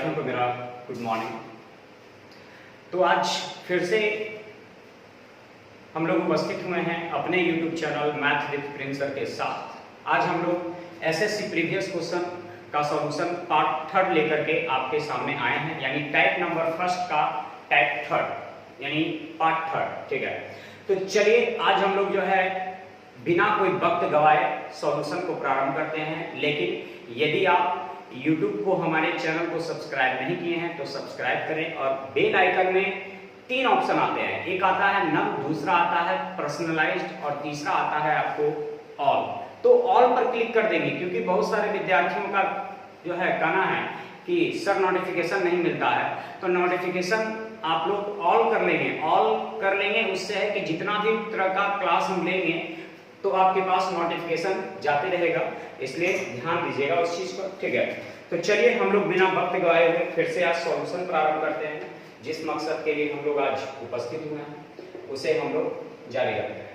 विद्यार्थियों को मेरा गुड मॉर्निंग। तो आज फिर से हम लोग उपस्थित हुए हैं अपने YouTube channel math with Prince sir के साथ। आज हम लोग एसएससी प्रीवियस क्वेश्चन का सॉल्यूशन पार्ट 3 लेकर के आपके सामने आए हैं, यानी टाइप नंबर फर्स्ट का टाइप 3 यानी पार्ट 3। ठीक है, तो चलिए आज हम लोग जो है बिना कोई वक्त गवाए सॉल्यूशन को प्रारंभ करते हैं। लेकिन यदि आप YouTube को हमारे चैनल को सब्सक्राइब नहीं किए हैं तो सब्सक्राइब करें और बेल आइकन में 3 ऑप्शन आते हैं, एक आता है नम, दूसरा आता है पर्सनलाइज्ड और तीसरा आता है आपको ऑल। तो ऑल पर क्लिक कर देंगे क्योंकि बहुत सारे विद्यार्थियों का जो है कहना है कि सर नोटिफिकेशन नहीं मिलता है, तो नोटिफिकेशन आप लोग ऑल कर लेंगे। ऑल कर लेंगे उससे है कि जितना भी तरह का क्लास हम लेंगे तो आपके पास नोटिफिकेशन जाते रहेगा, इसलिए ध्यान दीजिएगा उस चीज पर। ठीक है, तो चलिए हम लोग बिना वक्त गवाए हुए फिर से आज सॉल्यूशन प्रारंभ करते हैं। जिस मकसद के लिए हम लोग आज उपस्थित हुए हैं उसे हम लोग जारी रखते हैं।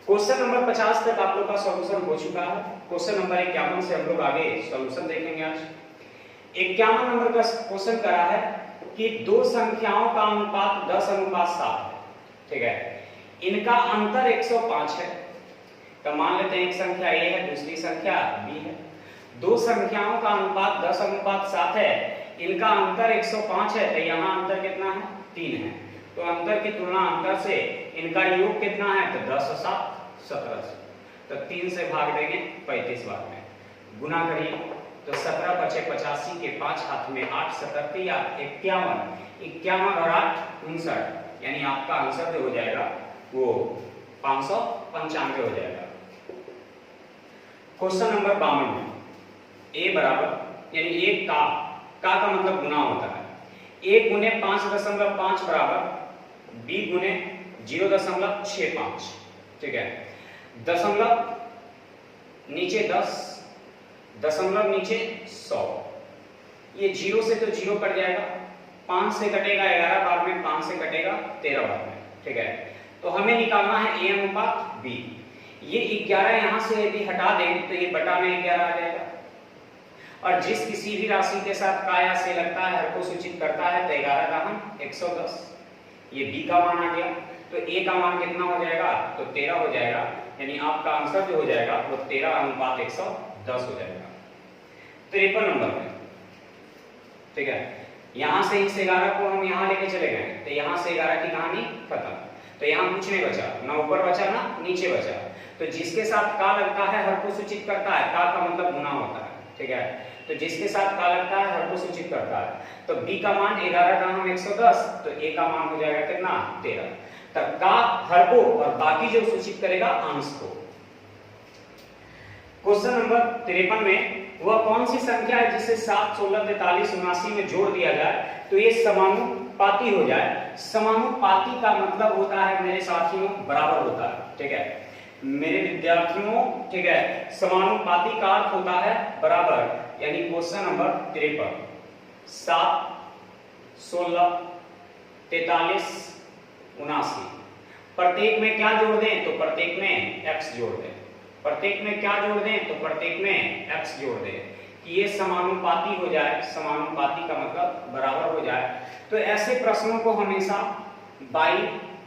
क्वेश्चन नंबर 50 तक आप लोग का सॉल्यूशन हो चुका है। क्वेश्चन नंबर 51 से हम लोग आगे सॉल्यूशन देखेंगे। आज 51 नंबर का क्वेश्चन करा है कि दो संख्याओं का अनुपात 10:7 है। ठीक है, इनका अंतर 105 है। तो मान लेते हैं एक संख्या A है, दूसरी संख्या B है। दो संख्याओं का अनुपात 10:7 है, इनका अंतर 105 है, तो यहाँ अंतर कितना है? 3 है। तो अंतर की तुलना अंतर से इनका योग कितना है? तो 10 और 7 17 से, तो 3 से भाग देंगे 35 बार में, गुना करिए तो 17 × 5 = 85 के 5 हाथ में 8 7 या 51 और 8 59, यानी आपका आंसर जो हो जाएगा वो 595 हो जाएगा। क्वेश्चन नंबर 52 में a बराबर यानी एक का मतलब गुना होता है। a गुने 5.5 बराबर b गुने 0.65। ठीक है, दशमलव नीचे 10, दशमलव नीचे 100, ये 0 से तो 0 कट जाएगा, 5 से कटेगा 11 बार में, 5 से कटेगा 13 बार में। ठीक है, तो हमें निकालना है a अनुपात b। ये 11 यहां से यदि हटा दें तो ये बटा में 11 आ जाएगा, और जिस किसी भी राशि के साथ का या से लगता है हर को सूचित करता है, तो 11 का हम 110, ये b का मान आ गया। तो a का मान कितना हो जाएगा? तो 13 हो जाएगा, यानी आपका आंसर जो हो जाएगा वो 13:110 हो जाएगा 53 नंबर में। ठीक है, यहां से इस 11 को हम यहां लेके चले गए, तो यहां से 11 की कहानी खत्म। तो यहां कुछ नहीं बचा, ना ऊपर बचा ना नीचे बचा। तो जिसके साथ का लगता है हर को सूचित करता है, का मतलब गुना होता है। ठीक है, तो जिसके साथ का लगता है हर को सूचित करता है, तो b का मान 11 का हम 110, तो a का मान हो जाएगा कितना? 13। तब का हर को और बाकी जो सूचित करेगा अंश को। क्वेश्चन नंबर 53 में वह कौन सी संख्या है जिसे 7, 16, 43, 79 में जोड़ दिया जाए तो ये समानुपाती हो जाए? समानुपाती का मतलब होता है मेरे साथियों बराबर होता है। ठीक है मेरे विद्यार्थियों, ठीक है, समानुपाती का अर्थ होता है बराबर, यानी क्वेश्चन नंबर 53 7, 16, 43, 79 प्रत्येक में क्या जोड़ दें? तो प्रत्येक में x जोड़ दें। प्रत्येक में क्या जोड़ दें? तो प्रत्येक में x जोड़ दें कि ये समानुपाती हो जाए। समानुपाती का मतलब बराबर हो जाए। तो ऐसे प्रश्नों को हमेशा बाई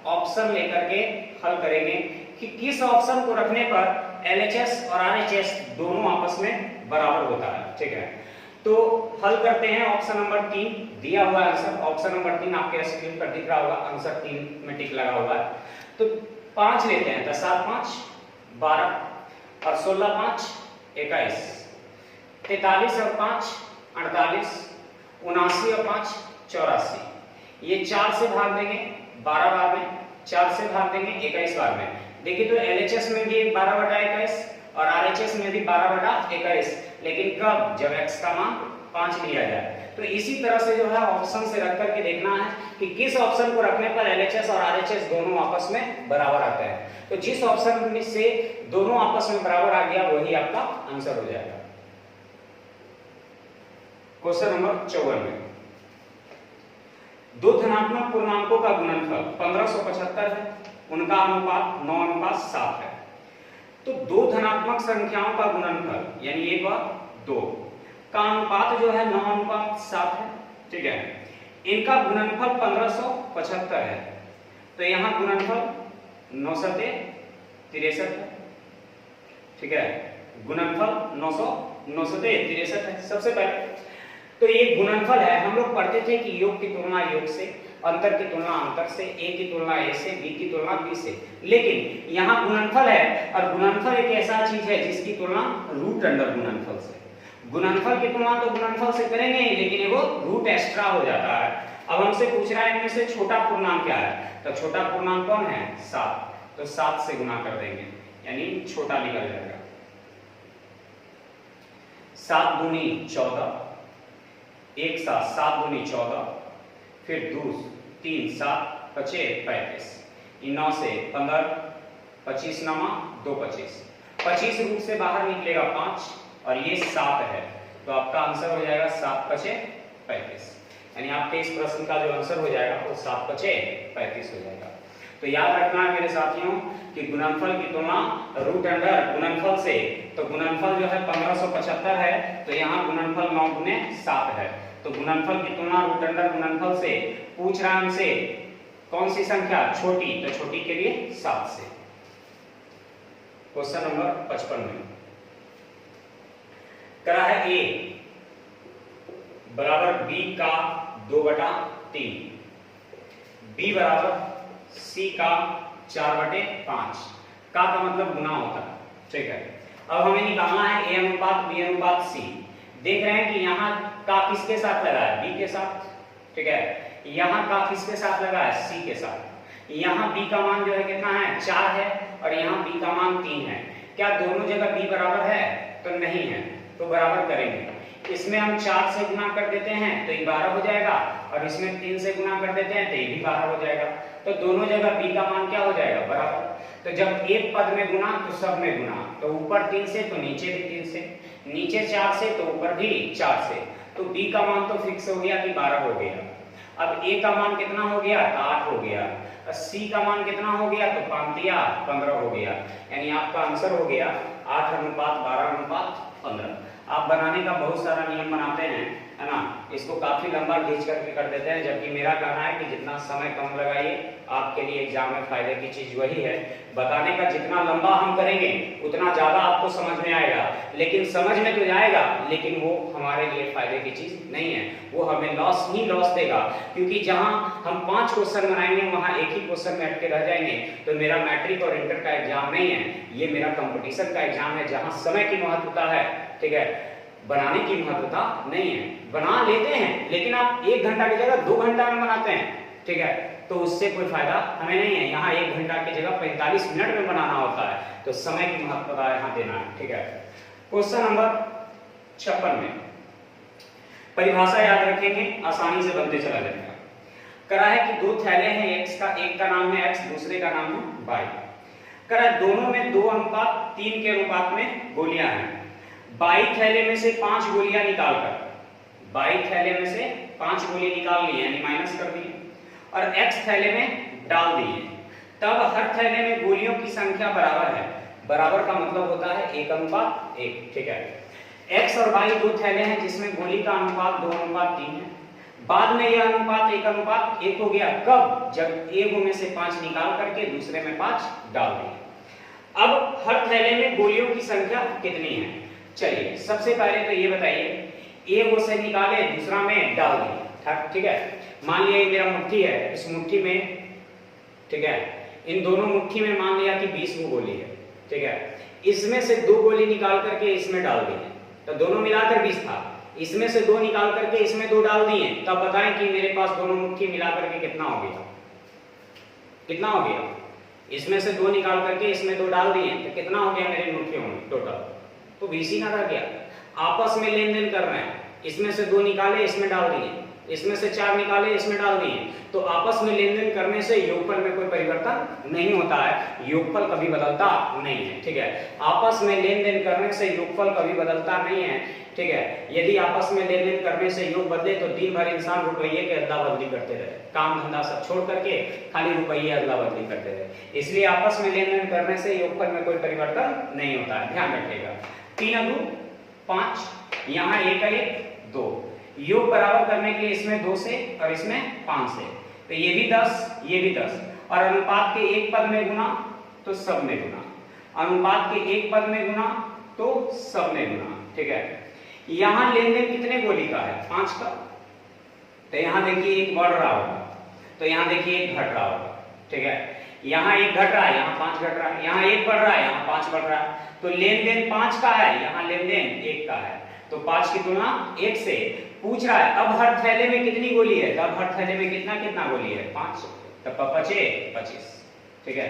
ऑप्शन लेकर के हल करेंगे कि किस ऑप्शन को रखने पर LHS और RHS दोनों आपस में बराबर होता है। ठीक है, तो हल करते हैं। ऑप्शन नंबर 3 दिया हुआ आंसर, ऑप्शन नंबर 3 आपके स्क्रीन पर दिख रहा होगा, आंसर 3 में टिक लगा हुआ है। तो 5 लेते हैं, 10 7 5 12 और 16 5 21, 43 और 5 48, 79 और 5 84, ये 4 से भाग देंगे 12 बार में, 4 से भाग देंगे 21 बार में। देखिए तो LHS में भी 12/21 और RHS में भी 12/21, लेकिन कब? जब x का मान 5 लिया जाए। तो इसी तरह से जो है ऑप्शन से रख करके देखना है कि किस ऑप्शन को रखने पर LHS और RHS दोनों आपस में बराबर आते हैं। तो जिस ऑप्शन में से दोनों आपस में बराबर आ गया वही आपका आंसर हो जाएगा। क्वेश्चन नंबर 54 में दो धनात्मक पूर्णांकों का गुणनफल 1575 है, उनका अनुपात 9:7 है। तो दो धनात्मक संख्याओं का गुणनफल यानी 1 और 2 का अनुपात जो है 9:7 है। ठीक है। इनका गुणनफल 1575 है, तो यहाँ गुणनफल 9 सते 63 है, ठीक है। गुणनफल 9 सते 63 है। सबसे पहले तो ये गुणनफल है, हम लोग पढ़ते थे कि योग की तुलना योग से, अंतर की तुलना अंतर से, ए की तुलना ए से, बी की तुलना बी से, लेकिन यहाँ गुणनफल है और गुणनफल एक ऐसा चीज है जिसकी तुलना रूट अंडर गुणनफल से। गुणनफल की तुलना तो गुणनफल से करेंगे लेकिन वो रूट एक्स्ट्रा हो जाता है। अब हमसे पूछ रहा है इनमें से छोटा पूर्णांक क्या है, तो छोटा पूर्णांक कौन है? 7, तो 7 से गुणा कर देंगे यानी छोटा निकल जाएगा। 7 दूनी 14, एक साथ 7 दूनी 14, फिर 2 3 7 5 35, 9 से 15, 25 नमा 2 25, 25 रूट से बाहर निकलेगा 5 और ये 7 है, तो आपका आंसर हो जाएगा 7 5 35, यानी आपके इस प्रश्न का जो आंसर हो जाएगा वो 7 5 35 हो जाएगा। तो याद रखना है मेरे साथियों कि गुणनफल की तुलना रूट अंडर गुणनफल से, तो गुणनफल जो है 1575 है, तो यहाँ गुणनफल 9 गुने 7 है, तो गुणनफल की तुलना रूट अंडर गुणनफल से। पूछ रहा है हमसे कौन सी संख्या छोटी, तो छोटी के लिए 7 से। क्वेश्चन नंबर 55 में करा है ए बराबर बी का 2/3, बी बराबर सी का 4/5, का मतलब गुना होता है, ठीक है। अब हमें निकालना है ए अनुपात बी अनुपात सी। देख रहे हैं कि यहाँ का किसके साथ लगा है? बी के साथ, ठीक है। यहाँ का किसके साथ लगा है? सी के साथ। यहाँ बी का मान जो है कितना है? 4 है और यहाँ बी का मान 3 है। क्या दोनों जगह बी बराबर है? तो नहीं है, तो बराबर करेंगे। इसमें हम 4 से गुना कर देते हैं तो ये 12 हो जाएगा और इसमें 3 से गुना कर देते हैं तो ये भी 12 हो जाएगा। तो दोनों जगह बी का मान क्या हो जाएगा? बराबर। तो जब एक पद में गुना तो सब में गुना, तो ऊपर 3 से तो नीचे भी 3 से, नीचे 4 से तो ऊपर भी 4 से, तो बी का मान तो फिक्स हो गया कि 12 हो गया। अब ए का मान कितना हो गया? 8 हो गया। सी का मान कितना हो गया? तो 5 दिया 15 हो गया, यानी आपका आंसर हो गया 8:12:15। आप बनाने का बहुत सारा नियम बनाते हैं, है ना, इसको काफी लंबा खींच करके कर देते हैं, जबकि मेरा कहना है कि जितना समय कम लगाइए आपके लिए एग्जाम में फायदे की चीज वही है। बताने का जितना लंबा हम करेंगे उतना ज्यादा आपको समझ में आएगा, लेकिन समझ में तो जाएगा लेकिन वो हमारे लिए फायदे की चीज नहीं है, वो हमें लॉस ही लॉस देगा। क्योंकि जहां हम 5 क्वेश्चन बनाएंगे वहां एक ही क्वेश्चन में अटके रह जाएंगे। तो मेरा मैट्रिक और इंटर का एग्जाम नहीं है, ये मेरा कंपटीशन का एग्जाम है जहां समय की महत्वता है, ठीक है, बनाने की महत्वता नहीं है। बना लेते हैं लेकिन आप 1 घंटा की जगह 2 घंटा में बनाते हैं, ठीक है, तो उससे कोई फायदा हमें नहीं है। यहाँ 1 घंटा की जगह 45 मिनट में बनाना होता है, तो समय की महत्वता यहाँ देना है, ठीक है। क्वेश्चन नंबर 56 में परिभाषा याद रखेंगे, आसानी से बनते चला जाएगा। करा है कि 2 थैले हैं एक्स का, एक का नाम है एक्स दूसरे का नाम है वाई। करा दोनों में 2:3 के अनुपात में गोलियां हैं। बाई थैले में से 5 गोलियां निकालकर, बाई थैले में से 5 गोली निकाल ली यानी माइनस कर दिए और एक्स थैले में डाल दिए, तब हर थैले में गोलियों की संख्या बराबर है। बराबर का मतलब होता है 1:1, ठीक है। एक्स और वाई 2 थैले हैं जिसमें गोली का अनुपात 2:3 है। बाद में यह अनुपात 1:1 हो गया। कब? जब एक में से 5 निकाल करके दूसरे में 5 डाल दिए। अब हर थैले में गोलियों की संख्या कितनी है? चलिए सबसे पहले तो ये बताइए, एक से निकाले दूसरा में डाल दिए, ठीक है। मान लिया ये मेरा मुट्ठी है, इस मुट्ठी में, ठीक है, इन दोनों मुट्ठी में मान लिया कि 20 गोली है, ठीक है। इसमें से 2 गोली निकाल करके इसमें डाल दी, तो दोनों मिलाकर 20 था। इसमें से 2 निकाल करके इसमें 2 डाल दिए, तब बताएं कि मेरे पास दोनों मुट्ठी मिला करके कितना हो गया? कितना हो गया? इसमें से 2 निकाल करके इसमें 2 डाल दिए तो कितना हो गया मेरे मुट्ठियों में टोटल? तो 20 ही ना रह गया। आपस में लेन देन कर रहे हैं, इसमें से 2 निकाले इसमें डाल दिए, इसमें से 4 निकाले इसमें डाल दिए, तो आपस में लेन देन करने से योगफल में कोई परिवर्तन नहीं होता है, योगफल कभी बदलता नहीं है, ठीक है। आपस में लेन देन करने से योगफल कभी बदलता नहीं है, ठीक है। यदि आपस में लेन देन करने से योग बदले तो दिन भर इंसान रुपये के अदला बदली करते रहे, काम धंधा सब छोड़ करके खाली रुपये अदला बदली करते रहे। इसलिए आपस में लेन देन करने से योगफल में कोई परिवर्तन नहीं होता है, ध्यान रखिएगा। 3 × 2 = 5, यहाँ 1 × 1 2, योग बराबर करने के लिए इसमें 2 से और इसमें 5 से, तो ये भी 10, ये भी 10, और अनुपात के एक पद में गुना तो सब में गुना, अनुपात के एक पद में गुना तो सब में गुना, ठीक है। यहां लेन देन कितने गोली का है? 5 का, तो यहां देखिए एक बढ़ रहा होगा, तो यहां देखिए एक घट रहा होगा, ठीक है। यहाँ एक घट रहा है, यहाँ 5 घट रहा है, यहाँ एक बढ़ रहा है, यहाँ 5 बढ़ रहा है, तो लेन देन 5 का है, यहाँ लेन देन 1 का है, तो 5 की तुलना 1 से। पूछ रहा है अब हर थैले में कितनी गोली है, तब हर थैले में कितना कितना गोली है? 5, तब बचे 25, ठीक है।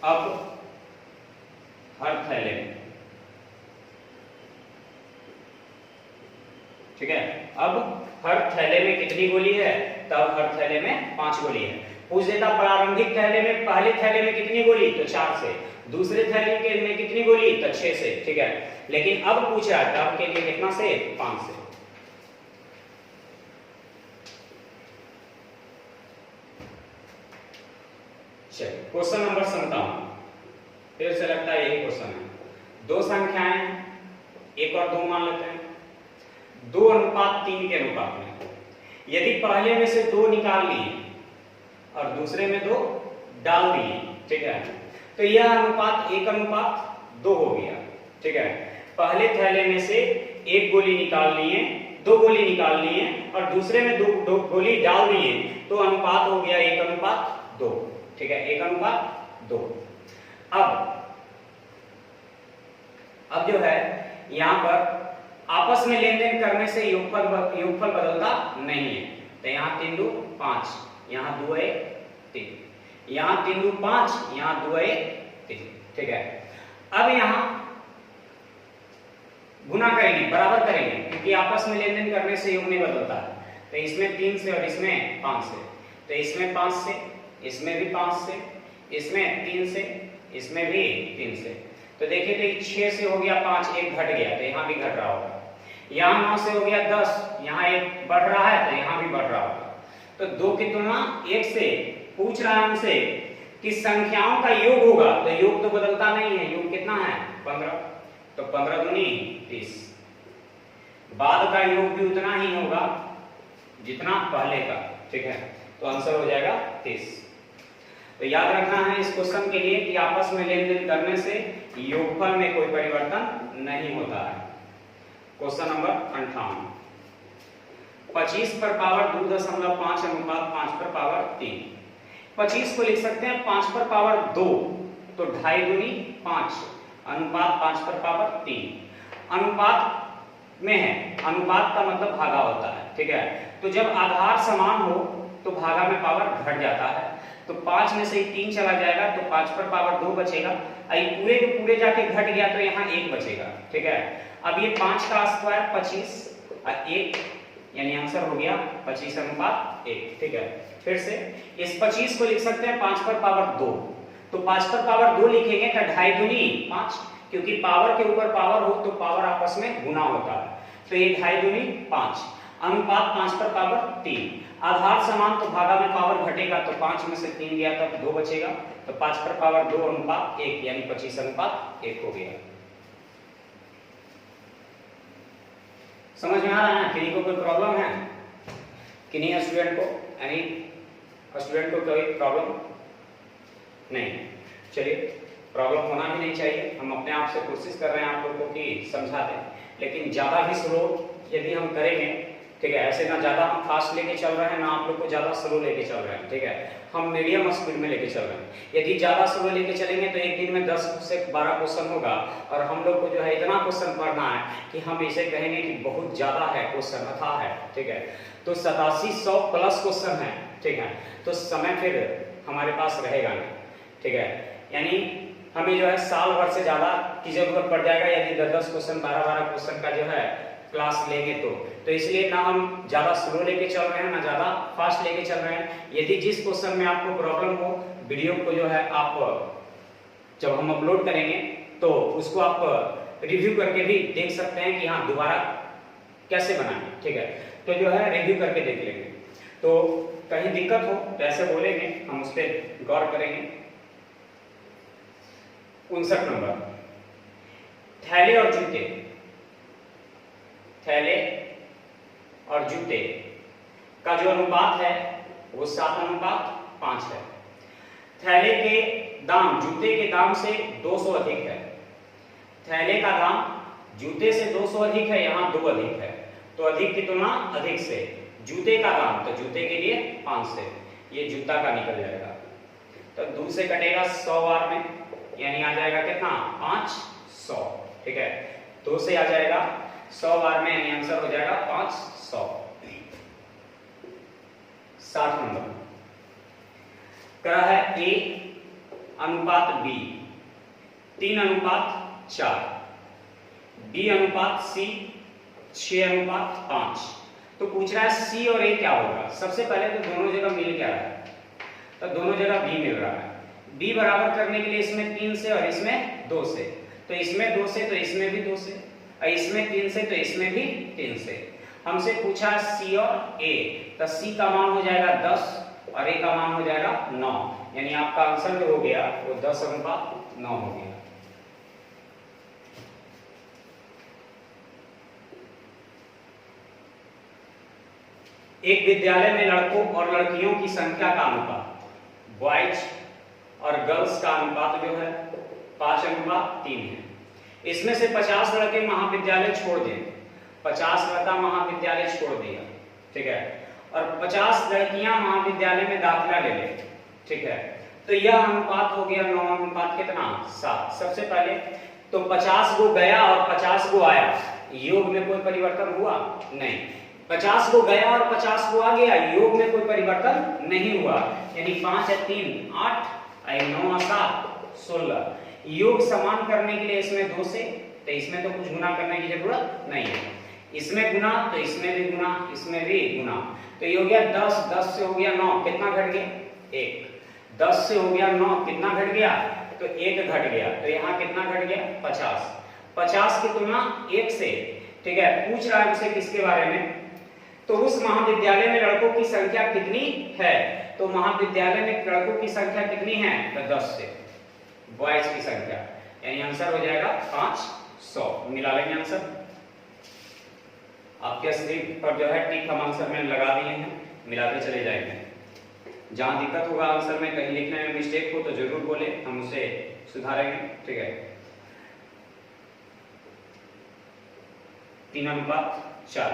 अब हर थैले में, ठीक है, अब हर थैले में कितनी गोली है? तब हर थैले में 5 गोली है। पूछ देता प्रारंभिक थैले में, पहले थैले में कितनी गोली? तो 4 से, दूसरे थैले के में कितनी गोली? तो 6 से, ठीक है। लेकिन अब पूछ रहा है तब के लिए कितना से? 5 से। चलिए क्वेश्चन नंबर 57, फिर से लगता है यही क्वेश्चन है। दो संख्याएं 1 और 2 मान लेते हैं, 2:3 के अनुपात में यदि पहले में से 2 निकाल लिए और दूसरे में 2 डाल दिए, ठीक है, तो यह अनुपात 1:2 हो गया, ठीक है। पहले थैले में से 1 गोली निकाल लिए, 2 गोली निकाल लिए और दूसरे में 2 गोली डाल दिए, तो अनुपात हो गया 1:2, ठीक है, 1:2। अब जो है यहां पर आपस में लेन देन करने से योगफल बदलता नहीं है, तो यहाँ 3 2 5, यहाँ 2 1 3, यहाँ 3 2 5, यहाँ 2 1 3, ठीक है। अब यहाँ गुना करेंगे, बराबर करेंगे, क्योंकि आपस में लेन देन करने से योग नहीं बदलता है, तो इसमें 3 से और इसमें 5 से, तो इसमें 5 से, इसमें भी 5 से, इसमें 3 से, इसमें भी 3 से, तो देखिए तो 6 से हो गया 5, एक घट गया, तो यहाँ भी घट रहा होगा। यहाँ 9 से हो गया 10, यहाँ एक बढ़ रहा है, तो यहाँ भी बढ़ रहा होगा। तो 2 की तुलना 1 से। पूछ रहा है हमसे कि संख्याओं का योग होगा, तो योग तो बदलता नहीं है, योग कितना है? 15, तो 15 दूनी 30। बाद का योग भी उतना ही होगा जितना पहले का, ठीक है, तो आंसर हो जाएगा 30। तो याद रखना है इस क्वेश्चन के लिए कि आपस में लेन देन करने से योगफल में कोई परिवर्तन नहीं होता है। क्वेश्चन नंबर 58, 25 पर पावर 2.5 अनुपात 5 पर पावर 3। 25 को लिख सकते हैं 5 पर पावर 2, तो 2.5 दूनी 5 अनुपात 5 पर पावर 3। अनुपात में है, अनुपात का मतलब भागा होता है, ठीक है। तो जब आधार समान हो तो भागा में पावर घट जाता है, तो 5 में से 3 चला जाएगा, तो 5 पर पावर 2 बचेगा, पूरे के पूरे जाके घट गया तो यहाँ 1 बचेगा, ठीक है। अब ये 5 का स्क्वायर 25 और 1, यानी आंसर हो गया 25:1, ठीक है। फिर से इस 25 को लिख सकते हैं 5 पर पावर 2, तो 5 पर पावर 2 लिखेंगे तो 2.5 दूनी 5, क्योंकि पावर के ऊपर पावर हो तो पावर आपस में गुना होता है, तो ये 2.5 दूनी 5 अनुपात 5 पर पावर 3। आधार समान तो भागा में पावर घटेगा, तो 5 में से 3 गया तब 2 बचेगा, तो 5 पर पावर 2 अनुपात 1, यानी 25:1 हो गया। समझ में आ रहा है? किन्हीं को कोई प्रॉब्लम है? किन्हीं स्टूडेंट को, यानी स्टूडेंट को कोई प्रॉब्लम नहीं? चलिए, प्रॉब्लम होना भी नहीं चाहिए, हम अपने आप से कोशिश कर रहे हैं आप लोगों की समझा दें, लेकिन ज्यादा भी स्लो यदि हम करेंगे, ठीक है, ऐसे ना ज्यादा हम फास्ट लेके चल रहे हैं ना आप लोग को ज्यादा स्लो लेके चल रहे हैं, ठीक है, हम मीडियम स्पीड में लेके चल रहे हैं। यदि ज्यादा स्लो लेके चलेंगे तो एक दिन में 10 से 12 क्वेश्चन होगा, और हम लोग को जो है इतना क्वेश्चन पढ़ना है कि हम इसे कहेंगे कि बहुत ज्यादा है क्वेश्चन, अथाह है, ठीक है। तो 8700 प्लस क्वेश्चन है, ठीक है, तो समय फिर हमारे पास रहेगा नहीं, ठीक है, यानी हमें जो है साल भर से ज्यादा की जरूरत पड़ जाएगा यदि 10 क्वेश्चन 12 क्वेश्चन का जो है क्लास लेंगे तो इसलिए ना हम ज्यादा स्लो लेके चल रहे हैं ना ज्यादा फास्ट लेके चल रहे हैं। यदि जिस क्वेश्चन में आपको प्रॉब्लम हो, वीडियो को जो है आप जब हम अपलोड करेंगे तो उसको आप रिव्यू करके भी देख सकते हैं कि हाँ दोबारा कैसे बनाएं, ठीक है, तो जो है रिव्यू करके देख लेंगे। तो कहीं दिक्कत हो तो ऐसे बोलेंगे, हम उस पर गौर करेंगे। 59 नंबर, थैले और जूते, थैले और जूते का जो अनुपात है वो 7:5 है। थैले के दाम जूते के दाम से 200 अधिक है। थैले का दाम जूते से 200 अधिक है, यहाँ 2 अधिक है, तो अधिक की तुलना अधिक से। जूते का दाम तो जूते के लिए 5 से, ये जूता का निकल जाएगा। तो 2 से कटेगा 100 बार में, यानी आ जाएगा कितना 500। ठीक है, 2 से आ जाएगा 100 बार में, यानी आंसर हो जाएगा 500। 60 नंबर करा है A अनुपात B 3:4, B अनुपात C 6:5। तो पूछ रहा है C और A क्या होगा। सबसे पहले तो दोनों जगह मिल क्या रहा है, तो दोनों जगह B मिल रहा है। B बराबर करने के लिए इसमें 3 से और इसमें 2 से, तो इसमें 2 से तो इसमें भी 2 से, और इसमें 3 से तो इसमें भी 3 से। हमसे पूछा C और A, तो C का मान हो जाएगा 10 और A का मान हो जाएगा 9, यानी आपका आंसर जो हो गया वो 10:9 हो गया। एक विद्यालय में लड़कों और लड़कियों की संख्या का अनुपात, बॉयज और गर्ल्स का अनुपात जो है 5:3 है। इसमें से 50 लड़के महाविद्यालय छोड़ दें, 50 लड़का महाविद्यालय छोड़ दिया, ठीक है, और 50 लड़कियां महाविद्यालय में दाखिला ले लें, ठीक है, तो यह अनुपात हो गया 9:7 कितना 7। सबसे पहले तो 50 को गया और 50 को आया, योग में कोई परिवर्तन हुआ नहीं। 50 को गया और 50 को आ गया, योग में कोई परिवर्तन नहीं हुआ, यानी 5 है 3 8 और 9 और 7 16। योग समान करने के लिए इसमें 2 से, तो इसमें तो कुछ गुना करने की जरूरत नहीं है, इसमें गुना तो इसमें भी गुना, इसमें भी गुना, तो ये हो गया 10, 10 से हो गया 9, कितना घट गया 1, 10 से हो गया 9, कितना घट गया, तो 1 घट गया, तो यहाँ कितना घट गया 50। 50 की तुलना 1 से, ठीक है। पूछ रहा है हमसे किसके बारे में, तो उस महाविद्यालय में लड़कों की संख्या कितनी है, तो महाविद्यालय में लड़कों की संख्या कितनी है, तो 10 से बॉयज की संख्या, यानी आंसर हो जाएगा 500। मिला लेंगे आंसर, आपके स्क्रीन पर जो है टिक हम आंसर में लगा दिए हैं, मिलाते चले जाएंगे। जहां दिक्कत होगा आंसर में, कहीं लिखने में मिस्टेक हो तो जरूर बोले, हम उसे सुधारेंगे, ठीक है। 3:4,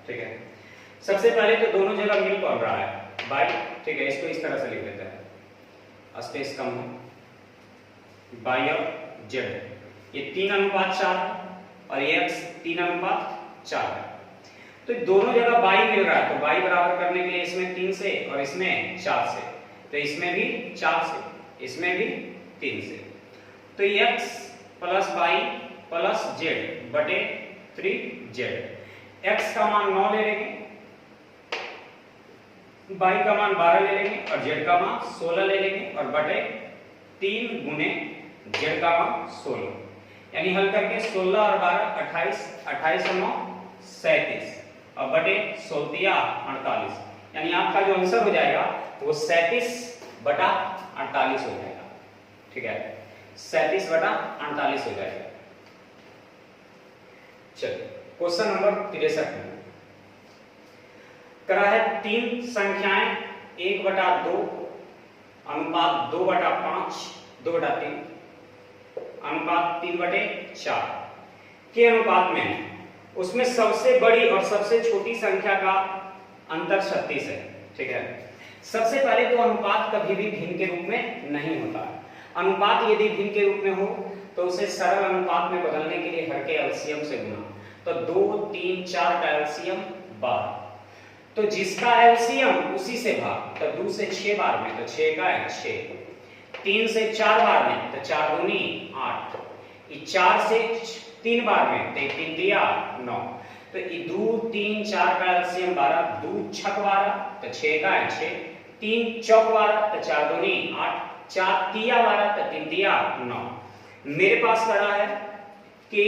ठीक है। सबसे पहले तो दोनों जगह मिल कौन रहा है, बाई, ठीक है, इसको इस तरह से लिख देते हैं, स्पेस कम है, बाई और जेड, ये 3:4 और ये x 3:4 है, तो दोनों जगह बाई मिल रहा है, तो बाई बराबर करने के लिए इसमें 3 से और इसमें 4 से, तो इसमें भी 4 से, इसमें भी 3 से, तो x plus by plus Z बटे 3z। x का मान 9 ले लेंगे, बाई का मान 12 ले लेंगे और z का मान 16 ले लेंगे और बटे 3 गुने z का मान 16, यानी हल करके 16 और 12 28, 28 और 9 37 और बटे 16 48, यानी आपका जो आंसर हो जाएगा वो 37/48 हो जाएगा, ठीक है, 37/48 हो जाएगा। चलिए क्वेश्चन नंबर 63 में करा है 3 संख्याएं 1/2 अनुपात 2/5 2/3 अनुपात 3/4 के अनुपात में है। उसमें सबसे बड़ी और सबसे छोटी संख्या का अंतर 36 है, ठीक है। सबसे पहले तो अनुपात कभी भी भिन्न के रूप में नहीं होता है। अनुपात यदि भिन्न के रूप में हो तो उसे सरल अनुपात में बदलने के लिए हर के एलसीएम से गुना, तो 2 3 4 का एलसीएम 12, तो जिसका एलसीएम उसी से भाग, तो 2 से 6 बार में, तो 6 का है 6, 3 से 4 बार में, तो 4 दूनी 8, 4 से 3 बार में, तो 3 दिया 9, तो 2 3 4 का एलसीएम 12, 2 छक 12, तो 6 का है 6, 3 चौक 12, तो 4 दूनी 8, 4 तिया 12, तो 3 दिया 9। मेरे पास पड़ा है कि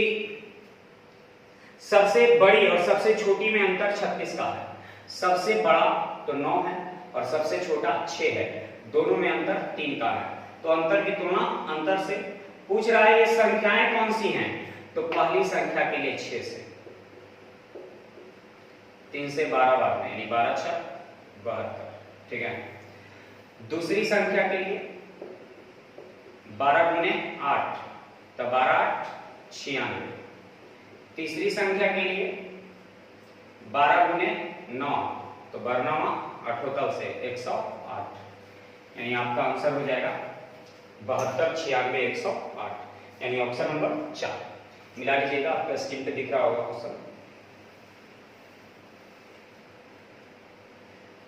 सबसे बड़ी और सबसे छोटी में अंतर 36 का है। सबसे बड़ा तो 9 है और सबसे छोटा 6 है, दोनों में अंतर 3 का है, तो अंतर की तुलना अंतर से। पूछ रहा है ये संख्याएं कौन सी हैं, तो पहली संख्या के लिए 6 से, 3 से 12 बार में, यानी 12 छक 72, ठीक है। दूसरी संख्या के लिए 12 गुने 8 तो 12 8 96। तीसरी संख्या के लिए 12 गुने 9 तो 12 9 अठोतल से 108, यानी आपका आंसर हो जाएगा 72 96 108, यानी ऑप्शन नंबर 4 मिला लीजिएगा। आपका स्क्रीन पे दिख रहा होगा क्वेश्चन।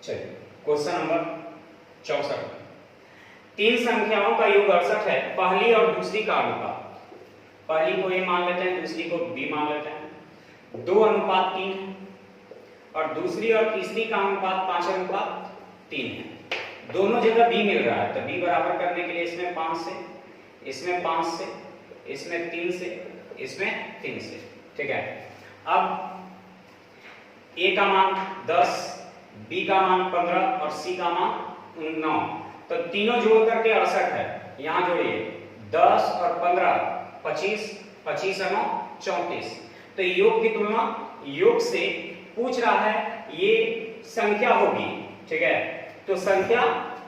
चलिए क्वेश्चन नंबर 64, 3 संख्याओं का योग 68 है, पहली और दूसरी का अनुपात। पहली को ए मान लेते हैं, दूसरी को बी मान लेते हैं। 2:3 है और दूसरी और तीसरी का अनुपात 5:3 है। दोनों जगह बी मिल रहा है, तो बी बराबर करने के लिए इसमें 5 से, इसमें 5 से, इसमें 3 से, इसमें 3 से, ठीक है। अब ए का मान 10, बी का मान 15 और सी का मान 9, तो तीनों जोड़ करके 68 है। यहां जोड़िए 10 और 15 25, 25 और 9 34। तो योग की तुलना योग से पूछ रहा है, ये संख्या होगी, ठीक है। तो संख्या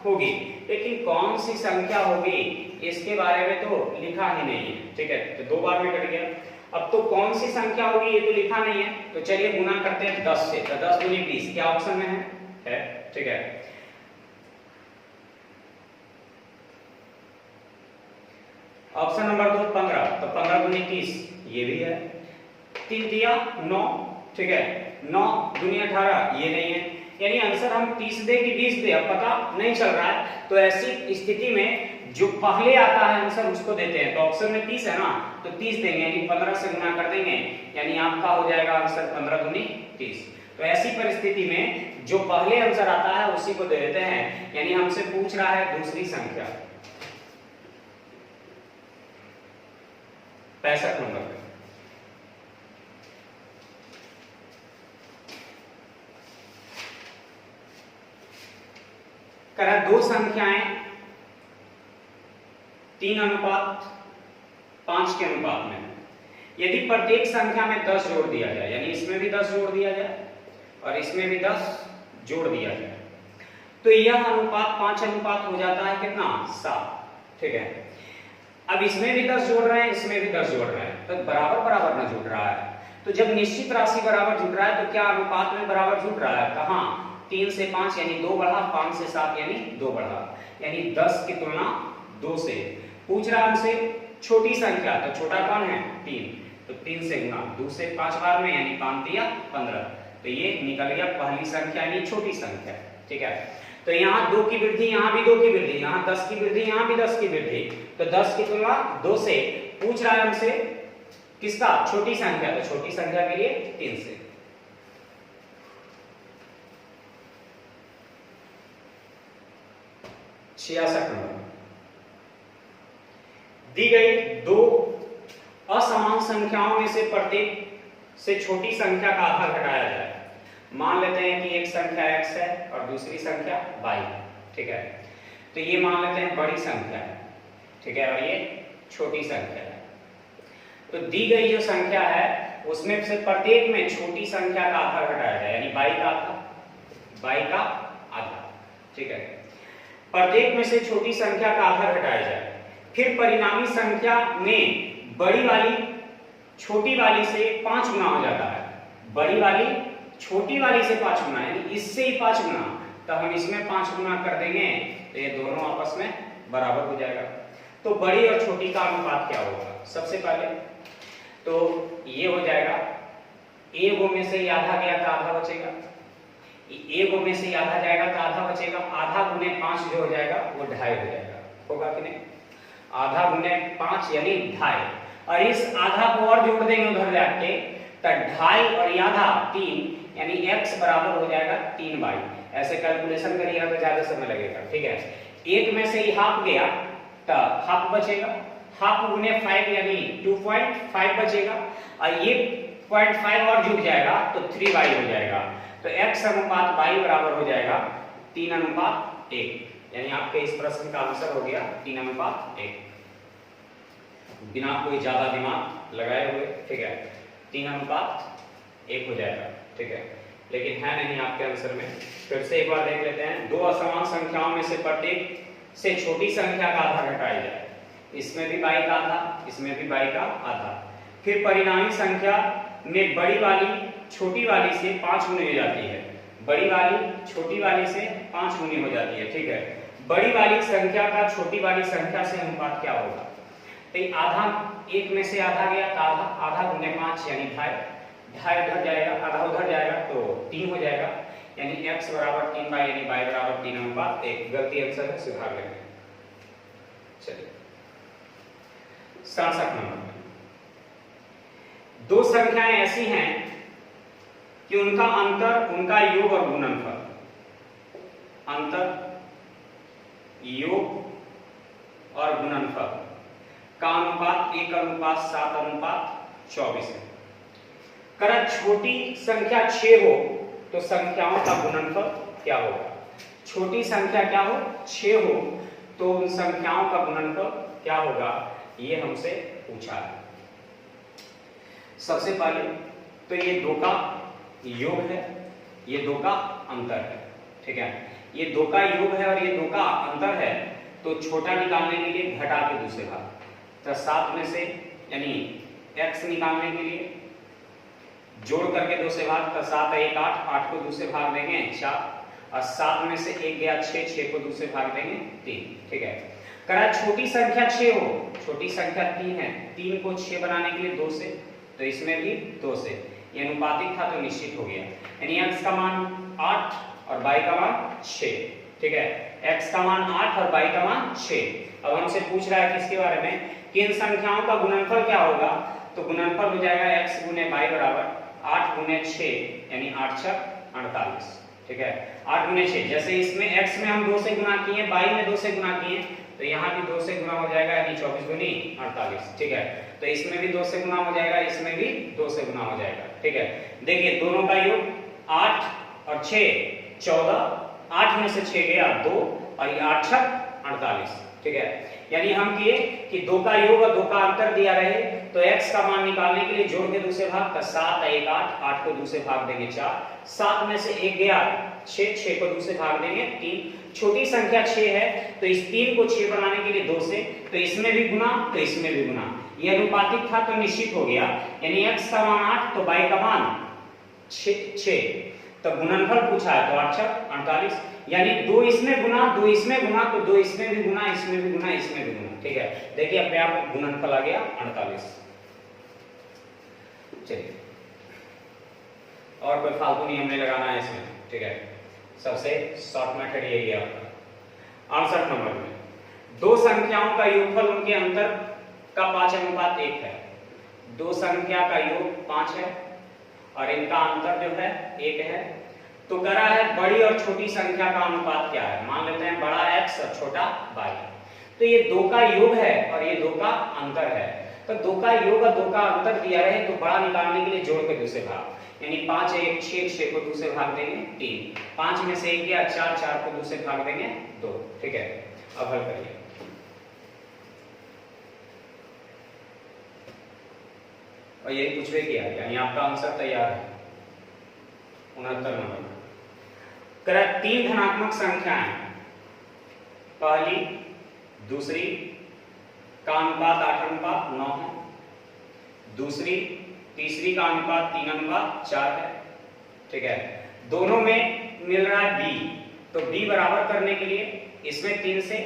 होगी, लेकिन कौन सी संख्या होगी इसके बारे में तो लिखा ही नहीं है, ठीक है। तो 2 बार में कट गया। अब तो कौन सी संख्या होगी ये तो लिखा नहीं है, तो चलिए गुना करते हैं 10 से। तो 10 दूनी 20 क्या ऑप्शन में है, ठीक है। ऑप्शन नंबर 2 15, तो 15 दूनी 30 ये भी है। 3 दिया 9, ठीक है। 9 दूनी 18 ये नहीं है, यानी आंसर हम 30 दे कि 20 दे अब पता नहीं चल रहा है। तो ऐसी स्थिति में जो पहले आता है आंसर उसको देते हैं। तो ऑप्शन में 30 है ना, तो 30 देंगे, यानी 15 से गुना कर देंगे, यानी आपका हो जाएगा आंसर 15 दूनी 30। तो ऐसी परिस्थिति में जो पहले आंसर आता है उसी को दे देते हैं, यानी हमसे पूछ रहा है दूसरी संख्या। 65 नंबर पे करा, दो संख्याएं 3:5 के अनुपात में, यदि प्रत्येक संख्या में 10 जोड़ दिया जाए, यानी इसमें भी 10 जोड़ दिया जाए और इसमें भी 10 जोड़ दिया जाए, तो यह अनुपात 5 हो जाता है कितना 7, ठीक है। अब इसमें भी 10 जोड़ रहे हैं, इसमें भी 10 जोड़ रहे हैं, तो बराबर बराबर ना जुड़ रहा है। तो जब निश्चित राशि बराबर जुड़ रहा है तो क्या अनुपात में बराबर जुड़ रहा है, कहां 3 से 5 यानी 2 बढ़ा, 5 से 7 यानी 2 बढ़ा, यानी 10 की तुलना 2 से। पूछ रहा हमसे छोटी संख्या, तो छोटा कौन है 3, तो 3 से गुना 2 से 5 बार में, यानी 5 दिया 15, तो ये निकल गया पहली संख्या यानी छोटी संख्या, ठीक है। तो यहाँ 2 की वृद्धि, यहाँ भी 2 की वृद्धि, यहाँ 10 की वृद्धि, यहाँ भी 10 की वृद्धि, तो 10 की तुलना 2 से। पूछ रहा है हमसे किसका, छोटी संख्या, तो छोटी संख्या के लिए 3 से। नंबर दी गई दो असमान संख्याओं में से प्रत्येक से छोटी संख्या का आधा घटाया जाए। मान लेते हैं कि एक संख्या x है और दूसरी संख्या y, ठीक है। तो ये मान लेते हैं बड़ी संख्या है, ठीक है, और ये छोटी संख्या है। तो दी गई जो संख्या है उसमें से प्रत्येक में छोटी संख्या का आधा घटाया जाए, यानी y का आधा, ठीक है। प्रत्येक में से छोटी संख्या का आधा घटाया जाए, फिर परिणामी संख्या में बड़ी वाली छोटी वाली से 5 गुना हो जाता है, बड़ी वाली छोटी वाली से 5 गुना, यानी इससे ही 5 गुना, तो हम इसमें 5 गुना कर देंगे तो ये दोनों आपस में बराबर हो जाएगा। तो बड़ी और छोटी का अनुपात क्या होगा, सबसे पहले तो ये हो जाएगा a गो में से ये आधा गया तो आधा बचेगा, a गो में से आधा जाएगा तो आधा बचेगा, आधा गुने 5 जो हो जाएगा वो 2.5 हो जाएगा, होगा कि नहीं, आधा गुने 5 यानी 2.5, और इस आधा को और जोड़ देंगे उधर जाके तो 2.5 और आधा 3, यानी x बराबर हो जाएगा 3y। ऐसे कैलकुलेशन करिएगा तो ज्यादा समय लगेगा, ठीक है। एक में से ही हाफ गया तो हाफ बचेगा, हाफ गुने 5 यानी 2.5 बचेगा, और ये 0.5 और जुड़ जाएगा तो 3y हो जाएगा। तो x अनुपात y बराबर हो जाएगा 3:1, यानी आपके इस प्रश्न का आंसर हो गया 3:1, बिना कोई ज्यादा दिमाग लगाए हुए, ठीक है, 3:1 हो जाएगा, ठीक है। लेकिन है नहीं आपके आंसर में। फिर से एक बार देख लेते हैं। दो असमान संख्याओं में से प्रत्येक से छोटी संख्या का आधा घटाया जाए। इसमें भी बाई का आधा, इसमें भी बाई का आधा। फिर परिणामी संख्या में बड़ी वाली छोटी वाली से 5 गुनी हो जाती है। बड़ी वाली छोटी वाली से 5 गुनी हो जाती है, ठीक है। बड़ी वाली संख्या का छोटी वाली संख्या से अनुपात क्या होगा? तो आधा, एक में से आधा गया तो आधा, आधा गुने 5 यानी ढाई, ढाई उधर जाएगा, आधा उधर जाएगा तो 3 हो जाएगा, यानी x बराबर 3 बाई यानी y बराबर 3 अनुपात 1। गलती आंसर है, सुधार लेंगे। चलिए 67 नंबर में दो संख्याएं ऐसी हैं कि उनका अंतर, उनका योग और गुणनफल, अंतर, योग और गुणनफल का अनुपात 1:7:24 है। अगर छोटी संख्या 6 हो तो संख्याओं का गुणनफल क्या होगा? छोटी संख्या क्या हो? 6 हो तो उन संख्याओं का गुणनफल क्या होगा, ये हमसे पूछा है। सबसे पहले तो ये दो का योग है, ये दो का अंतर है, ठीक है। ये दो का योग है और ये दो का अंतर है, तो छोटा निकालने के लिए घटा के दूसरे भाग, तो 7 में से यानी x निकालने के लिए जोड़ करके 2 से भाग, तो 7 1 8, 8 को दूसरे भाग देंगे 4, और 7 में से 1 गया 6, 6 को दूसरे भाग देंगे 3, ठीक है। करा छोटी संख्या 6 हो, छोटी संख्या 3 है, 3 को 6 बनाने के लिए 2 से, तो इसमें भी 2 से, ये अनुपातिक था तो निश्चित हो गया, यानी x का मान 8 और y का मान 6, ठीक है। x का मान 8 और y का मान 6। अब हमसे पूछ रहा है किसके बारे में, कि इन संख्याओं का गुणनफल क्या होगा, तो गुणनफल हो जाएगा x गुने y बराबर 8 गुने 6 यानी 8 छक 48, ठीक है। 8 गुने 6, जैसे इसमें x में हम 2 से गुना किए, y में 2 से गुना किए, तो यहाँ भी 2 से गुना हो जाएगा यानी 24 गुनी 48, ठीक है। तो इसमें भी 2 से गुना हो जाएगा, इसमें भी 2 से गुना हो जाएगा, ठीक है। देखिए दोनों का योग 8 और 6 14, 8 में से 6 गया 2 और ये 8 छक 48, ठीक है। यानी हम किए कि 2 का योग और 2 का अंतर दिया रहे, तो x का मान निकालने के लिए जोड़ के दूसरे भाग, तो 7 1 8, 8 को दूसरे भाग देंगे 4, 7 में से 1 गया 6, 6 को दूसरे भाग देंगे 3। छोटी संख्या 6 है तो इस 3 को 6 बनाने के लिए 2 से, तो इसमें भी गुना तो इसमें भी गुना, ये अनुपातिक था तो निश्चित हो गया, यानी x का मान 8 तो y का मान 6, तो गुणनफल पूछा है तो 8 छक 48, यानी 2 इसमें गुना 2 इसमें गुना, तो 2 इसमें भी गुना, इसमें भी गुना, इसमें भी गुना, ठीक है। देखिए अपने आप गुणनफल आ गया 48। चलिए और कोई फालतू नहीं हमने लगाना है इसमें, ठीक है। सबसे शॉर्ट मेथड यही है आपका। 68 नंबर में दो संख्याओं का योगफल उनके अंतर का 5:1 है। दो संख्या का योग 5 है और इनका अंतर जो है 1 है, तो करा है बड़ी और छोटी संख्या का अनुपात क्या है। मान लेते हैं बड़ा x और छोटा y, तो ये 2 का योग है और ये 2 का अंतर है, तो 2 का योग और 2 का अंतर दिया रहे तो बड़ा निकालने के लिए जोड़ के दूसरे भाग, यानी 5 1 6, 6 को दूसरे भाग देंगे 3, 5 में से 1 गया 4, 4 को दूसरे भाग देंगे 2, ठीक है। अब हल करिए। और यही कुछ भी किया, यानी आपका आंसर तैयार है। 69 नंबर करा 3 धनात्मक संख्याएं, पहली दूसरी का अनुपात 8:9 है, दूसरी तीसरी का अनुपात 3:4 है, ठीक है। दोनों में मिल रहा है b, तो b बराबर करने के लिए इसमें 3 से,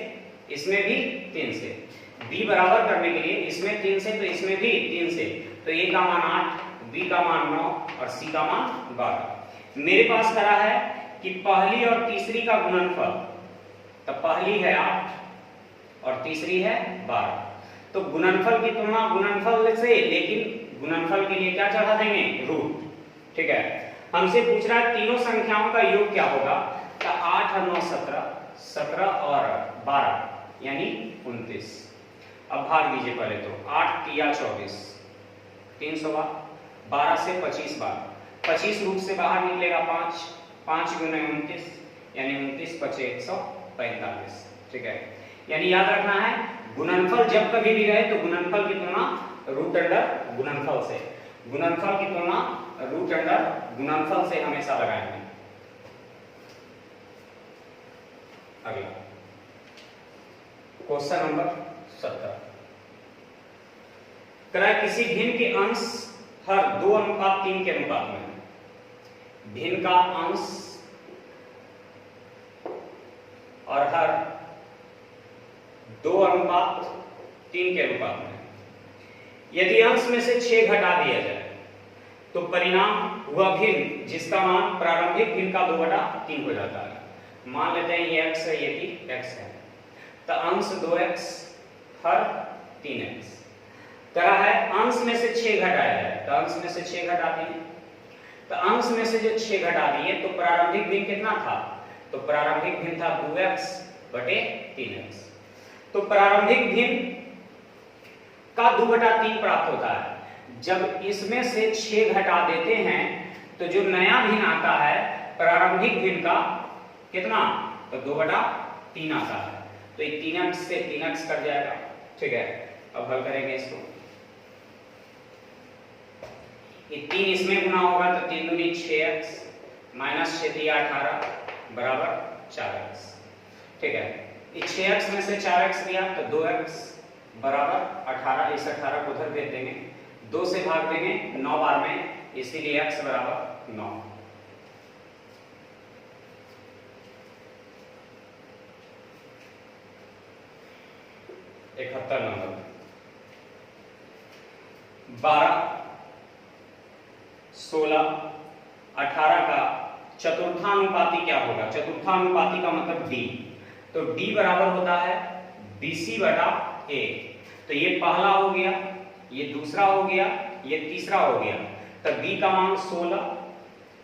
इसमें भी 3 से, b बराबर करने के लिए इसमें 3 से तो इसमें भी 3 से, तो a का मान 8, b का मान 9 और c का मान 12। मेरे पास करा है कि पहली और तीसरी का गुणनफल, तो पहली है 8 और तीसरी है 12, तो गुणनफल की तुलना गुणनफल से, लेकिन गुणनफल के लिए क्या चढ़ा देंगे, रूट, ठीक है। हमसे पूछ रहा है तीनों संख्याओं का योग क्या होगा, तो 8 और 9 17, 17 और 12 यानी 29। अब भाग दीजिए पहले, तो 8 3 24, 300 बार, 12 से 25 बार, 25 रूट से बाहर निकलेगा 5, 5 गुने 29 यानी 29 5 145, ठीक है। यानी याद रखना है गुणनफल जब कभी भी रहे तो गुणनफल की तुलना रूट अंडर गुणनफल से, गुणनफल की तुलना रूट अंडर गुणनफल से हमेशा लगाएंगे। अगला क्वेश्चन नंबर 17 करा किसी भिन्न के अंश हर 2:3 के अनुपात में है। भिन्न का अंश और हर 2:3 के अनुपात में है। यदि अंश में से 6 घटा दिया जाए तो परिणाम वह भिन्न जिसका मान प्रारंभिक भिन्न का 2/3 हो जाता है। मान लेते हैं ये x है, ये भी x है, तो अंश 2x हर 3x करा है। अंश में से 6 घटाया जाए तो अंश में से 6 घटा दिए, तो अंश में से जो 6 घटा दिए तो प्रारंभिक भिन्न कितना था, तो प्रारंभिक भिन्न था 2x बटे 3x। तो प्रारंभिक भिन्न का 2/3 प्राप्त होता है। जब इसमें से 6 घटा देते हैं तो जो नया भिन्न आता है प्रारंभिक भिन्न का कितना, तो 2/3 आता है। तो ये 3x से 3x कट जाएगा। ठीक है, अब हल करेंगे इसको। ये 3 इसमें गुना होगा तो 3 दूनी 6x माइनस 6 दिया 18 बराबर 4x। ठीक है, ये 6x में से 4x दिया तो 2x बराबर 18। इस 18 को उधर भेज देंगे, 2 से भाग देंगे 9 बार में, इसीलिए x बराबर 9। इकहत्तर नंबर 12, 16, 18 का चतुर्थानुपाती क्या होगा। चतुर्थानुपाती का मतलब d, तो d बराबर होता है BC बटा A। तो ये पहला हो गया, ये दूसरा हो गया, ये तीसरा हो गया। तो B का मान 16,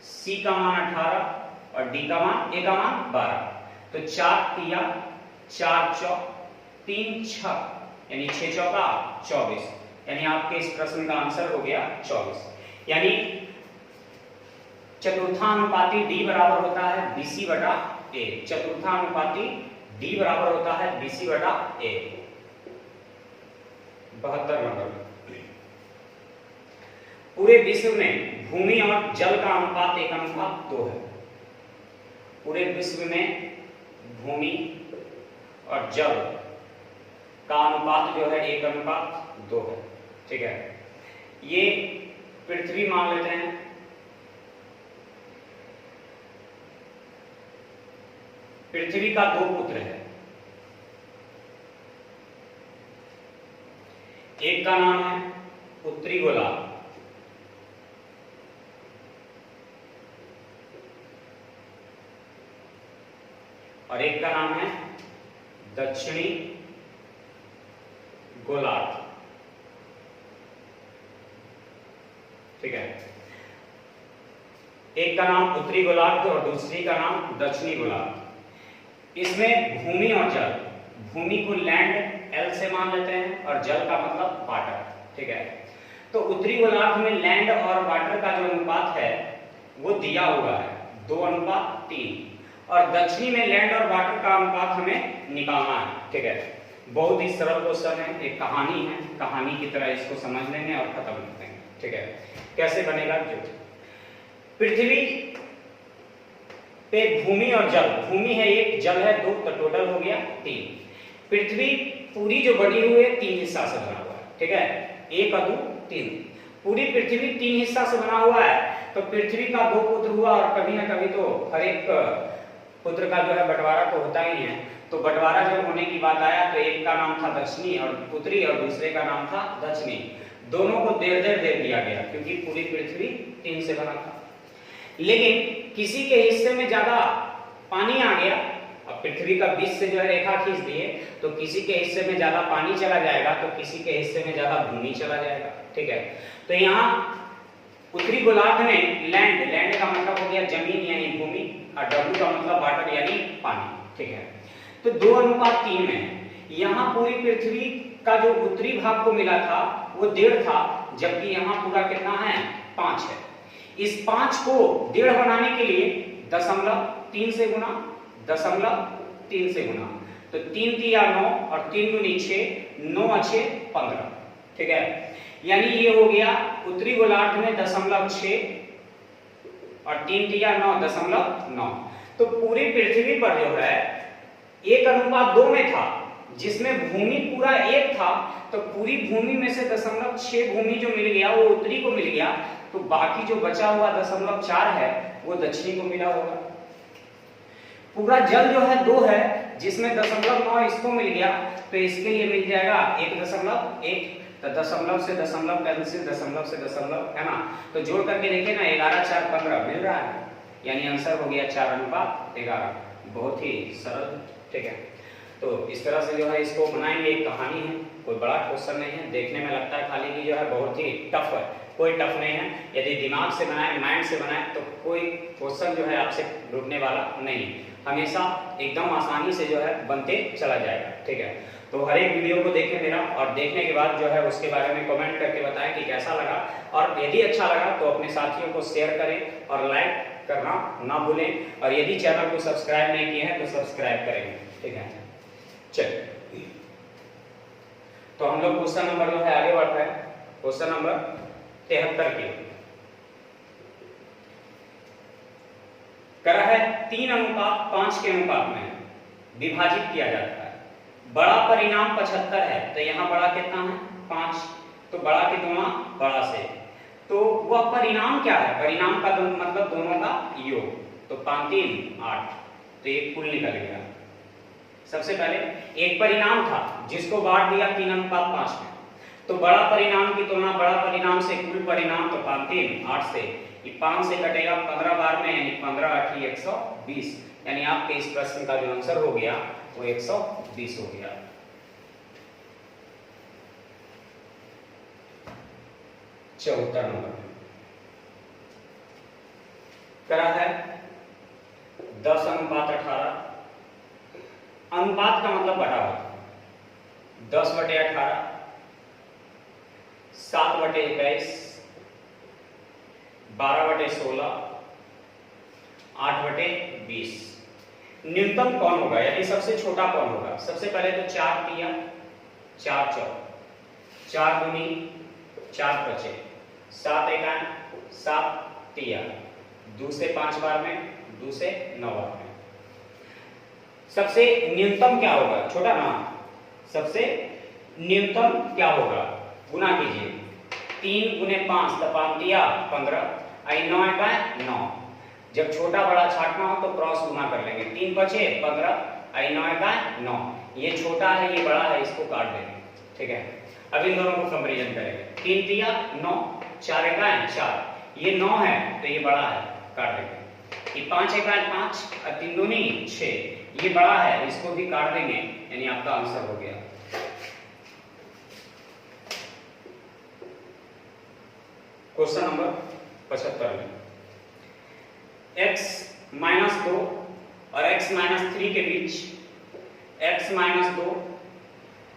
C का मान 18 और D का मान A का मान 12। तो 4 तिया 4 चौक 3 6 यानी 6 चौका 24, यानी आपके इस प्रश्न का आंसर हो गया 24। यानी चतुर्थानुपाती D बराबर होता है BC बटा A। चतुर्थानुपाती D बराबर होता है BC बटा A। 72 नंबर पूरे विश्व में भूमि और जल का अनुपात 1:2 है। पूरे विश्व में भूमि और जल का अनुपात जो है 1:2 है। ठीक है, ये पृथ्वी मान लेते हैं। पृथ्वी का 2 पुत्र है, एक का नाम है उत्तरी गोलार्ध और एक का नाम है दक्षिणी गोलार्ध। ठीक है, एक का नाम उत्तरी गोलार्ध और दूसरी का नाम दक्षिणी गोलार्ध। इसमें भूमि और जल, भूमि को लैंड L से मान लेते हैं और जल का मतलब वाटर। ठीक है, तो उत्तरी गोलार्ध में लैंड और वाटर का जो अनुपात है वो दिया हुआ है 2:3 और दक्षिणी में लैंड और वाटर का अनुपात हमें निकालना है। ठीक है, बहुत ही सरल क्वेश्चन है, एक कहानी है, कहानी की तरह इसको समझ लेंगे और खत्म कर देंगे। ठीक है, कैसे बनेगा जो पृथ्वी पे भूमि और जल, भूमि है 1, जल है 2, तो टोटल हो गया 3। पृथ्वी पूरी जो बनी हुई है 3 हिस्सा से बना हुआ है। ठीक है, 1 और 2 3, पूरी पृथ्वी 3 हिस्सा से बना हुआ है। तो पृथ्वी का 2 पुत्र हुआ और कभी ना कभी तो हर एक पुत्र का जो है बंटवारा तो होता ही है। तो बंटवारा जब होने की बात आया तो एक का नाम था दक्षिणी और पुत्री और दूसरे का नाम था दक्षिणी। दोनों को दे दिया गया क्योंकि पूरी पृथ्वी 3 से बना था। लेकिन किसी के हिस्से में ज्यादा पानी आ गया, अब पृथ्वी का बीच से जो है रेखा खींच दिए तो किसी के हिस्से में ज्यादा पानी चला जाएगा तो किसी के हिस्से में ज्यादा भूमि चला जाएगा। ठीक है, तो यहाँ उत्तरी गोलार्ध में लैंड, लैंड का मतलब हो गया जमीन यानी भूमि और W का मतलब वाटर यानी पानी। ठीक है, तो 2:3 में यहाँ पूरी पृथ्वी का जो उत्तरी भाग को मिला था वो 1.5 था, जबकि यहाँ पूरा कितना है 5 है। इस 5 को 1.5 बनाने के लिए 0.3 से गुना, 0.3 से गुना, तो 3 तिया 9 और 3 दूनी 6, 9 अच्छे 15। ठीक है, यानी ये हो गया उत्तरी गोलार्ध में 0.6 और 3 तिया 9.9। तो पूरी पृथ्वी पर जो है 1:2 में था, जिसमें भूमि पूरा 1 था, तो पूरी भूमि में से 0.6 भूमि जो मिल गया वो उत्तरी को मिल गया, तो बाकी जो बचा हुआ 0.4 है वो दक्षिणी को मिला होगा। पूरा जल जो है 2 है, जिसमें 0.9 इसको मिल गया, तो इसके लिए मिल जाएगा 1.1, तो दशमलव से दशमलव कैंसिल, दशमलव से दशमलव, है ना। तो जोड़ करके देखिए ना 11 4 15 मिल रहा है, यानी आंसर हो गया 4:11। बहुत ही सरल, ठीक है। तो इस तरह से जो है इसको बनाएंगे, एक कहानी है, कोई बड़ा क्वेश्चन नहीं है, देखने में लगता है खाली कि जो है बहुत ही टफ है, कोई टफ नहीं है। यदि दिमाग से बनाए, माइंड से बनाए, तो कोई क्वेश्चन जो है आपसे रुकने वाला नहीं, हमेशा एकदम आसानी से जो है बनते चला जाएगा, ठीक है। तो हर एक वीडियो को देखें मेरा, और देखने के बाद जो है उसके बारे में कमेंट करके बताएं कि कैसा लगा, और यदि अच्छा लगा तो अपने साथियों को शेयर करें और लाइक करना ना भूलें, और यदि चैनल को सब्सक्राइब नहीं किए हैं तो सब्सक्राइब करेंगे, ठीक है। चलिए, तो हम लोग क्वेश्चन नंबर जो है आगे बढ़ रहे हैं, क्वेश्चन नंबर 73 की करा है 3:5 के अनुपात में विभाजित किया जाता है। बड़ा परिणाम 75 है, तो यहाँ बड़ा कितना है 5, तो बड़ा की गुणा बड़ा से, तो वह परिणाम क्या है, परिणाम का मतलब दोनों का योग, तो 5 3 8, तो एक कुल निकल गया। सबसे पहले एक परिणाम था जिसको बांट दिया 3:5 में, तो बड़ा परिणाम की तुलना बड़ा परिणाम से कुल परिणाम, तो 5 3 8 से, ये 5 से कटेगा 15 बार में, यानी 15 8 120, यानी आपके इस प्रश्न का जो आंसर हो गया वो 120 हो गया। चौथा नंबर करा है 10:18। अनुपात का मतलब बटा होता है, 10/18, 7/21, 12/16, 8/20। न्यूनतम कौन होगा, यानी सबसे छोटा कौन होगा। सबसे पहले तो 4 तिया 4 चौक, 4 दूनी 4 बचे, 7 एकाएं 7 तिया, 2 से 5 बार में, 2 से 9 बार में। सबसे न्यूनतम क्या होगा, छोटा ना, सबसे न्यूनतम क्या होगा, गुना कीजिए, 3 गुने 5, तो 5 तिया 15, 9 एकाएं 9। जब छोटा बड़ा छांटना हो तो क्रॉस गुना कर लेंगे, 3 बचे 15, 9 एकाएं 9, ये छोटा है ये बड़ा है, इसको काट देंगे, ठीक है। अब इन दोनों को कंपैरिजन करेंगे, 3 तिया 9, 4 एकाएं 4, ये 9 है तो ये बड़ा है, काट देंगे। ये 5 एकाएं 5 और 3 दूनी 6, ये बड़ा है, इसको भी काट देंगे, यानी आपका आंसर हो गया। क्वेश्चन नंबर 75 में x-2 और x-3 के बीच x-2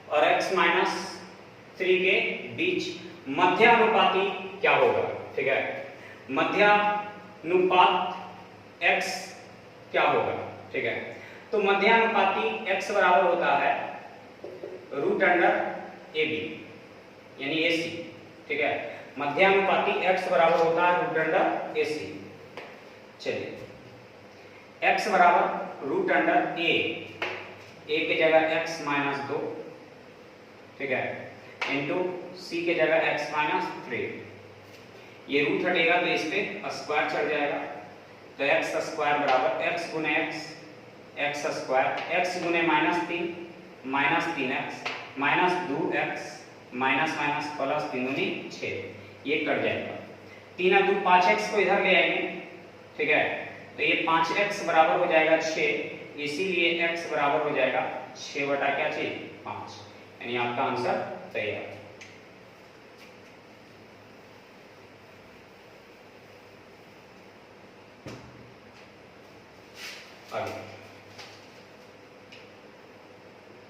और x-3 के बीच मध्यानुपाती क्या होगा, ठीक है। मध्यानुपात x क्या होगा, ठीक है। तो मध्यानुपाती x बराबर होता है √AB, यानी AC, ठीक है। मध्यानुपाती x बराबर होता है √AC। चलिए, x बराबर √A, a के जगह x-2, ठीक है, इंटू c के जगह x-3। ये रूट हटेगा तो इस पे स्क्वायर चढ़ जाएगा, तो x² बराबर x गुने x² x गुने -3 -3x -2x +3 दूनी 6, ये कट जाएगा। 3 2 5x को इधर ले आएंगे, ठीक है, तो ये 5x बराबर हो जाएगा 6, इसीलिए x बराबर हो जाएगा 6 बटा क्या चीज 5, यानी आपका आंसर तैयार। आगे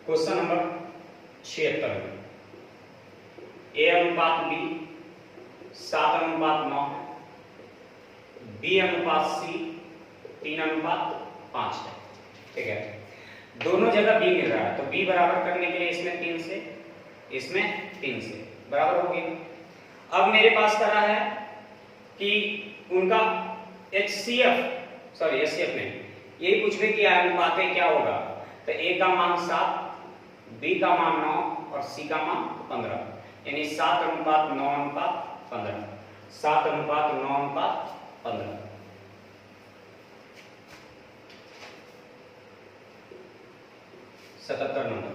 क्वेश्चन नंबर 76 में a/b 7/9 है, b/c 3/5 है, ठीक है। दोनों जगह b मिल रहा है, तो b बराबर करने के लिए इसमें 3 से इसमें 3 से बराबर हो गया। अब मेरे पास कर रहा है कि उनका HCF नहीं, यही पूछ रहे कि अनुपात क्या होगा, तो A का मान 7, B का मान 9 और C का मान 15, यानी 7:9:15, 7:9:15। 77 नंबर।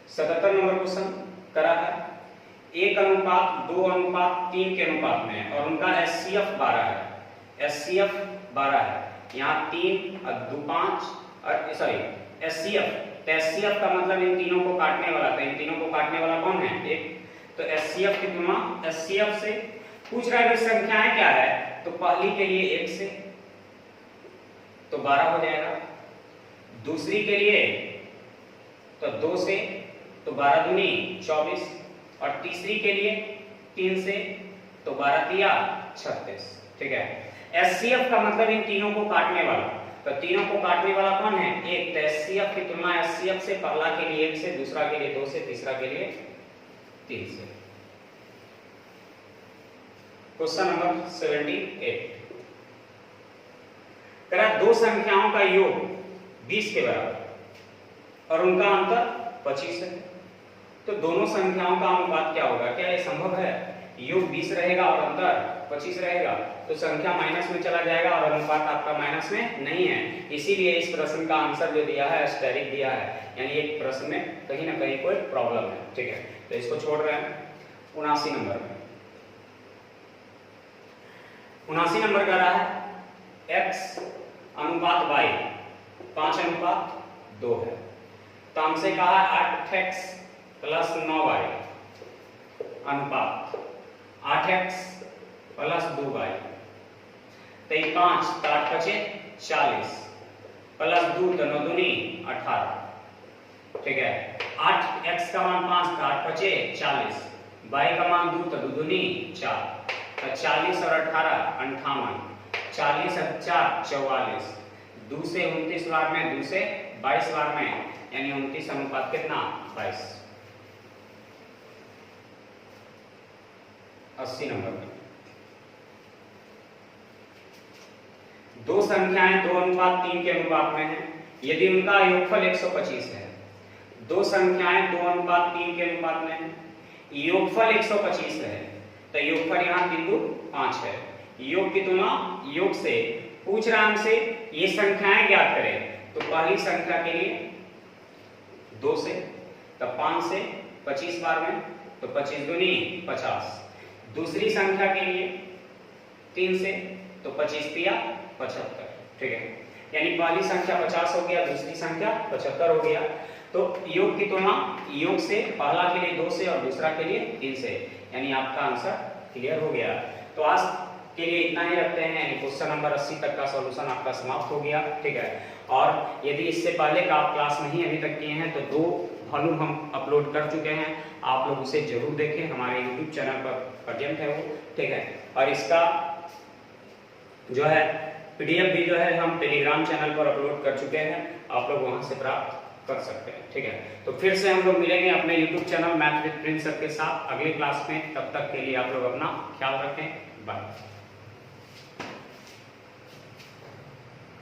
77 नंबर क्वेश्चन करा है, 1:2:3 के अनुपात में है और उनका HCF 12 है, HCF 12 है, यहाँ 3 और 2 5 और सॉरी HCF, तो HCF का मतलब इन तीनों को काटने वाला, तो इन तीनों को काटने वाला कौन है, एक, तो HCF की तुलना HCF से पूछ रहा है कि संख्याएं क्या है, तो पहली के लिए 1 से तो 12 हो जाएगा, दूसरी के लिए तो 2 से तो 12 दूनी 24, और तीसरी के लिए 3 से तो 12 तिया 36। ठीक है, HCF का मतलब इन तीनों को काटने वाला, तो तीनों को काटने वाला कौन है, एक, तो HCF की तुलना HCF से पहला के लिए 1 से, दूसरा के लिए 2 से, तीसरा के लिए 3 से। क्वेश्चन नंबर 78 करा, दो संख्याओं का योग 20 के बराबर और उनका अंतर 25 है, तो दोनों संख्याओं का अनुपात क्या होगा, क्या ये संभव है, योग 20 रहेगा और अंतर 25 रहेगा, तो संख्या माइनस में चला जाएगा और अनुपात आपका माइनस में नहीं है, इसीलिए इस प्रश्न का आंसर जो दिया है एस्टेरिक दिया है, यानी एक प्रश्न में कहीं ना कहीं कोई प्रॉब्लम है। ठीक है, तो इसको छोड़ रहे हैं। 79 नंबर में 79 नंबर का रहा है x अनुपात y 5:2 है, तो हमसे कहा 8x प्लस 9y अनुपात 8x प्लस 2y, तो 5 तो 8 बचे 40 प्लस 2 तो 9 दूनी 18। ठीक है, 8x का मान 5 तो 8 बचे 40, y का मान 2 तो 2 दूनी 4, तो 40 और 18 58, 40 और 4 44, 2 से 29 बार में, 2 से 22 बार में, यानी 29 अनुपात कितना 22। 80 नंबर में दो संख्याएं 2:3 के अनुपात में है, यदि उनका योगफल 125 है, दो संख्याएं 2:3 के अनुपात में है, योगफल 125 है, तो योगफल यहाँ 3 2 5 है, योग की तुलना योग से पूछ रहा हमसे ये संख्याएं ज्ञात करें, तो पहली संख्या के लिए 2 से तो 5 से 25 बार में, तो 25 दूनी 50, दूसरी संख्या के लिए 3 से तो 25 तिया 75। ठीक है, यानी पहली संख्या 50 हो गया, दूसरी संख्या 75 हो गया, तो योग की तुलना योग से पहला के लिए 2 से और दूसरा के लिए 3 से, यानी आपका आंसर क्लियर हो गया। तो आज के लिए इतना ही रखते हैं, यानी क्वेश्चन नंबर 80 तक का सॉल्यूशन आपका समाप्त हो गया। ठीक है, और यदि इससे पहले का आप क्लास नहीं अभी तक किए हैं तो 2 वॉल्यूम हम अपलोड कर चुके हैं, आप लोग उसे जरूर देखें, हमारे यूट्यूब चैनल पर प्रेजेंट है वो। ठीक है, और इसका जो है PDF भी जो है हम टेलीग्राम चैनल पर अपलोड कर चुके हैं, आप लोग वहां से प्राप्त कर सकते हैं। ठीक है, तो फिर से हम लोग मिलेंगे अपने YouTube channel math with Prince sir के साथ अगली क्लास में, तब तक के लिए आप लोग अपना ख्याल रखें, बाय।